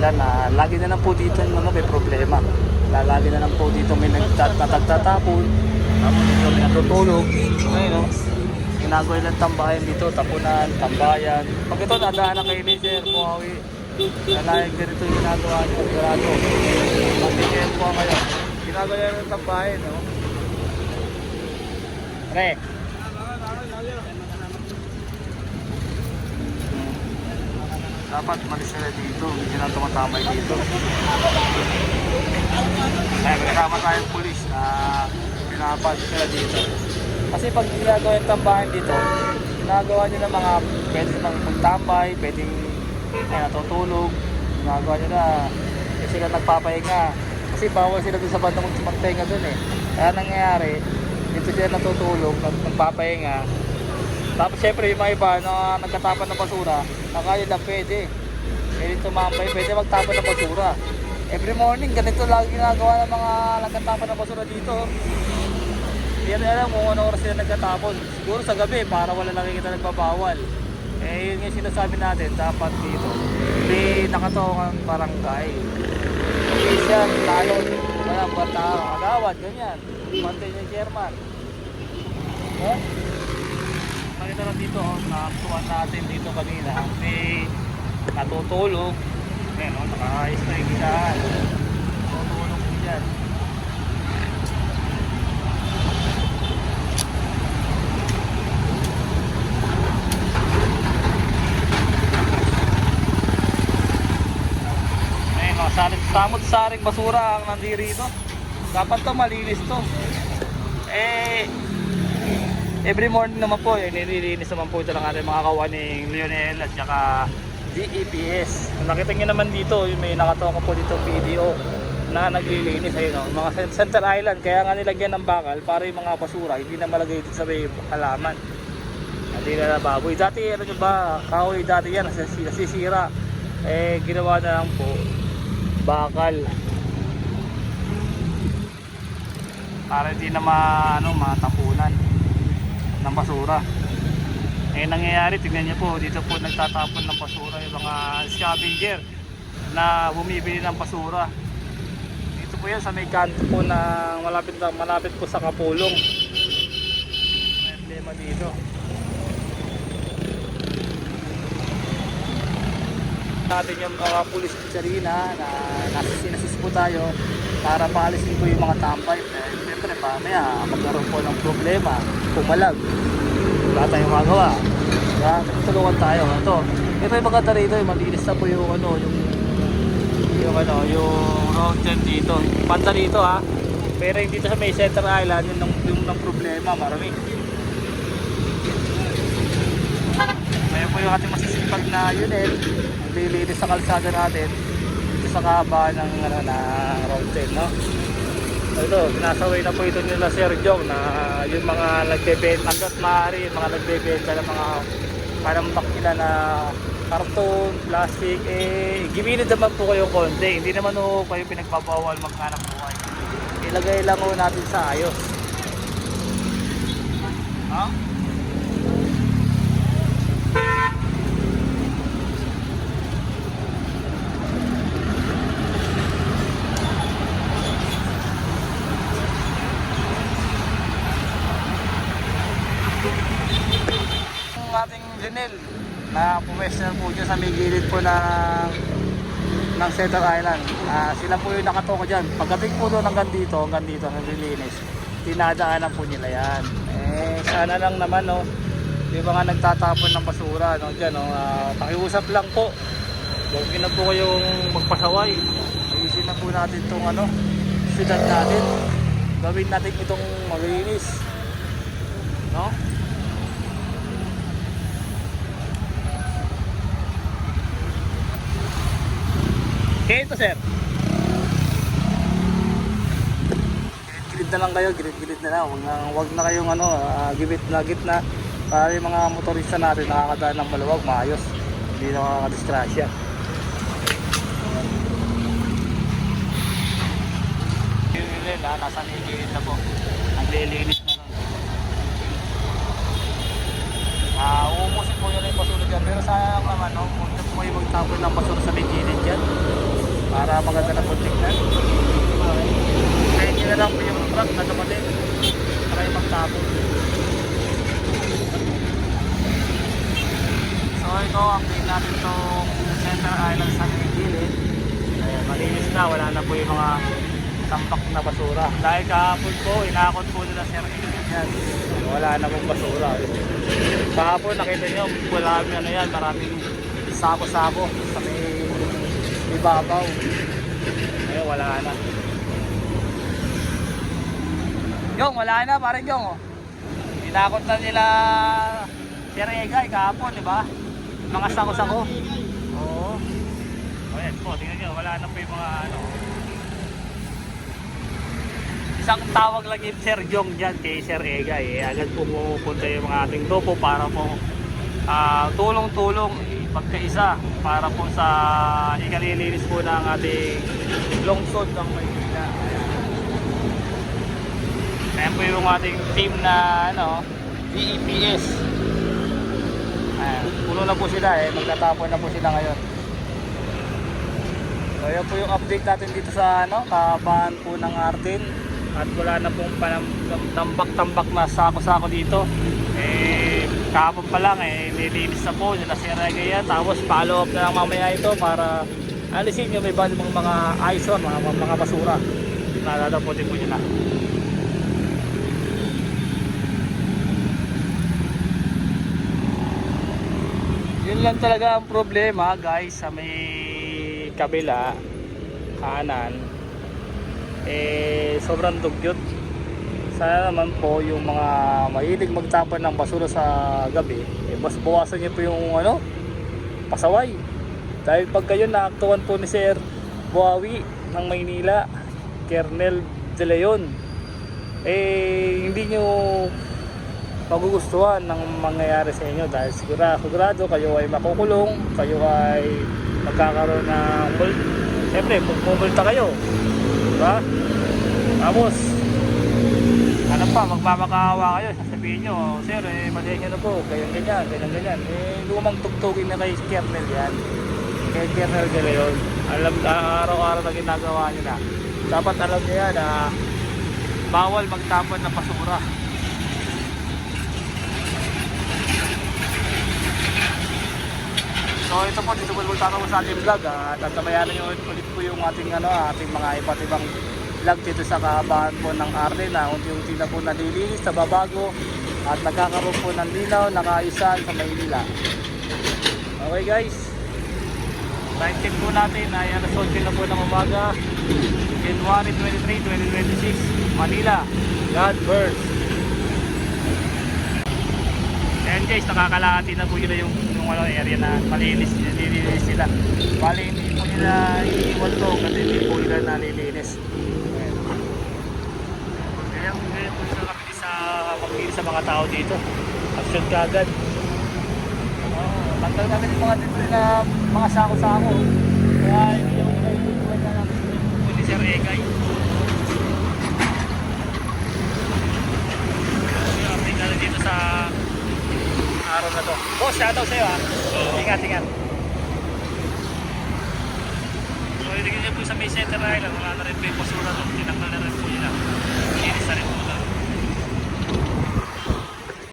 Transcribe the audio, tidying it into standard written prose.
Island na lagi na lang po dito may problema. Lagi na lang po dito may nagtatapon. Tapos dito may natutulog. Ayun, no? Ginagawa nilang tambayan dito, tapunan, tambayan. Pag ito nadaan na kay Sir Buhawi, nalayag din ito yung ginagawa niyo, sigurado. Mag-DM po kayo. Ginagawa nilang ng tambayan, no? Pre. Dapat malis sila dito, hindi na tumatamay dito. Kaya kasama tayong pulis na pinapad sila dito. Kasi pag ginagawa yung tambahan dito, ginagawa nyo ng mga pwede magtambay, pwedeng natutulog, ginagawa nyo na kasi sila nagpapahinga. Kasi bawal sila dun sa bandang magpapahinga dun eh. Kaya nangyayari, dito sila natutulog, nagpapahinga. Tapos syempre yung mga iba na nagkatapan ng basura, nakaya lang pwede. Pwede tumambay, pwede magtapan ng basura. Every morning, ganito lagi ginagawa ng mga nagkatapan ng basura dito. Hindi alam kung ano oras sila nagkatapon. Siguro sa gabi para wala nakikita nagbabawal. Eh yun yung sinasabi natin, dapat dito hindi nakatawang barangay. Official, tayo, walang bata, agawad, ganyan. Pantay yung chairman. Eh? Nakita lang dito, nakakuhan natin dito kanina. May natutulog. Ayan, nakakayos na yung gisaan. Natutulog po dyan. Samot-saring basura ang nandirito. Dapat to malinis to. Every morning naman po, nililinis naman po ito ng ating mga kawaning Lionel at saka DEPS. Nakita nyo naman dito, may nakatawa po dito video na naglilinis. Ayun, mga Center Island, kaya nga nilagyan ng bakal para yung mga basura hindi na malagay dito sa may halaman. Hindi na baboy. Dati ano nyo ba, kahoy dati yan, nasisira. Ginawa na lang po bakal para hindi na matapunan ng basura. Nangyayari, tingnan niyo po, dito po nagtatapon ng basura yung mga scavenger na bumibili ng basura. Dito po yan sa may kanto po na malapit po sa Kapulong. May problema dito. Natin yung mga pulis Sarina na nasisinasis po tayo para paalisin po yung mga tambay. Siyempre mamaya magkaroon po ng problema, pumalag, wala tayong magawa. Kaya tulungan tayo. Ito yung maganda rito, malinis na po yung road dyan dito, banda dito ha. Pero yung dito sa may Center Island, yung ng problema marami. Kaya po yung ating masisipag na unit lilinis sa kalsada natin dito sa kaba ng road 10, no? Ito, pinasaway na po ito nila Sir Jong na yung mga nagbebenta hanggat maaari, yung mga nagbebenta ng mga parang makina na karton, plastic, gimilid naman po kayong konti, hindi naman po kayo pinagbabawal maghanap buhay. Ilagay lang po natin sa ayos. Ha? Ating Lionel na pumester po dyan sa may gilid po ng Center Island. Sila po yung nakatoko dyan. Pagdating po doon hanggang dito naglilinis, tinadaanan po nila yan. Sana lang naman yung mga nagtatapon ng basura dyan, pakiusap lang po, huwag na po kayong magpasaway. Ayusin na po natin itong siyudad natin, gawin natin itong maglinis, no? Okay ito sir. Gilid na lang kayo, gilid na lang. Huwag na kayong gitna para yung mga motorista natin nakakadaan ng maluwag, maayos. Hindi na makakadisgrasya. Yung nasa gilid na po. Ang lilinis na lang. Uumusin po yun yung basura dyan. Pero sayang naman, kung po kayo magtapon ng basura sa may gilid dyan. para maganda na po tingnan. Kaya nyo na lang po yung truck na dumating para yung magtapon. So ito, update natin itong Center Island sa gilid. Malinis na, wala na po yung mga tampak na basura. Dahil kahapon po, inakot po nila Sir yan. Wala na pong basura. Kahapon nakita nyo, maraming sako-sako sa may ibabaw. Ngayon wala na. Yung, wala na parang yung. Inakot na nila Sir Egay kahapon, di ba? Mga sako-sako. Oo. Ayan po, tingnan nyo, wala na po yung mga ano. Isang tawag lang yung Sir Jong dyan kay Sir Egay. Agad po pupunta yung mga ating grupo para po tulong-tulong pagkaisa para po sa ikalilinis po ng ating lungsod ng Maynila. Ayan po yung ating team na DEPS. Ayan, puno na po sila magtatapon na po sila ngayon. So yan po yung update natin dito sa kabahan po ng Artin. At wala na pong tambak-tambak na sako-sako dito. Kahapon pa lang nilinis na po nila Sir Egay. Tapos follow up na lang mamaya ito para alisin yung may mga eyesore, mga basura. Nadadaputin po nila. Yun lang talaga ang problema guys sa may kabila kanan. Sobrang dugyot. Sana naman po yung mga mahilig magtapon ng basura sa gabi, mas bawasan niyo po yung pasaway. Dahil pag kayo naaktuhan po ni Sir Buawi ng Maynila, Kernel De Leon, hindi nyo magugustuhan ng mangyayari sa inyo dahil sigurado kayo ay makukulong, kayo ay magkakaroon ng siyempre pumulta kayo, diba? Tapos magmamakaawa kayo, sasabihin nyo, Sir, mali nyo na po, ganyan. Lumang tugtugin na kay Kernel yan, kay Kernel De Leon. Araw-araw na ginagawa nyo na. Dapat alam nyo yan na bawal magtapon ng basura. So ito po, dito po tatanong sa ating vlog. Tatamayanan nyo ulit po yung ating mga iba't ibang vlog dito sa kahabaan po ng Arden na unti-unti na po nalilinis, nababago at nagkakaroon po ng linaw, nakaisan sa Maynila. Okay guys, time check po natin ay alas 8 na po ng umaga, January 23, 2026, Manila. God burns. Ayan guys, nakakalahati na po yun yung area na malinis sila. Bali hindi po nila iiwan to kasi hindi po nila nalilinis. Kaya po sila kami sa pagpili sa mga tao dito. Action ka agad. Tanggal kami ng mga dito na mga sako-sako. Kaya hindi yung naiiwan na namin po ni Sir Egay. Update na dito sa araw na to. Boss, shoutout sa'yo ha. Ingat. So, iligin niyo po sa may Center Island. Wala na rin po yung basura doon.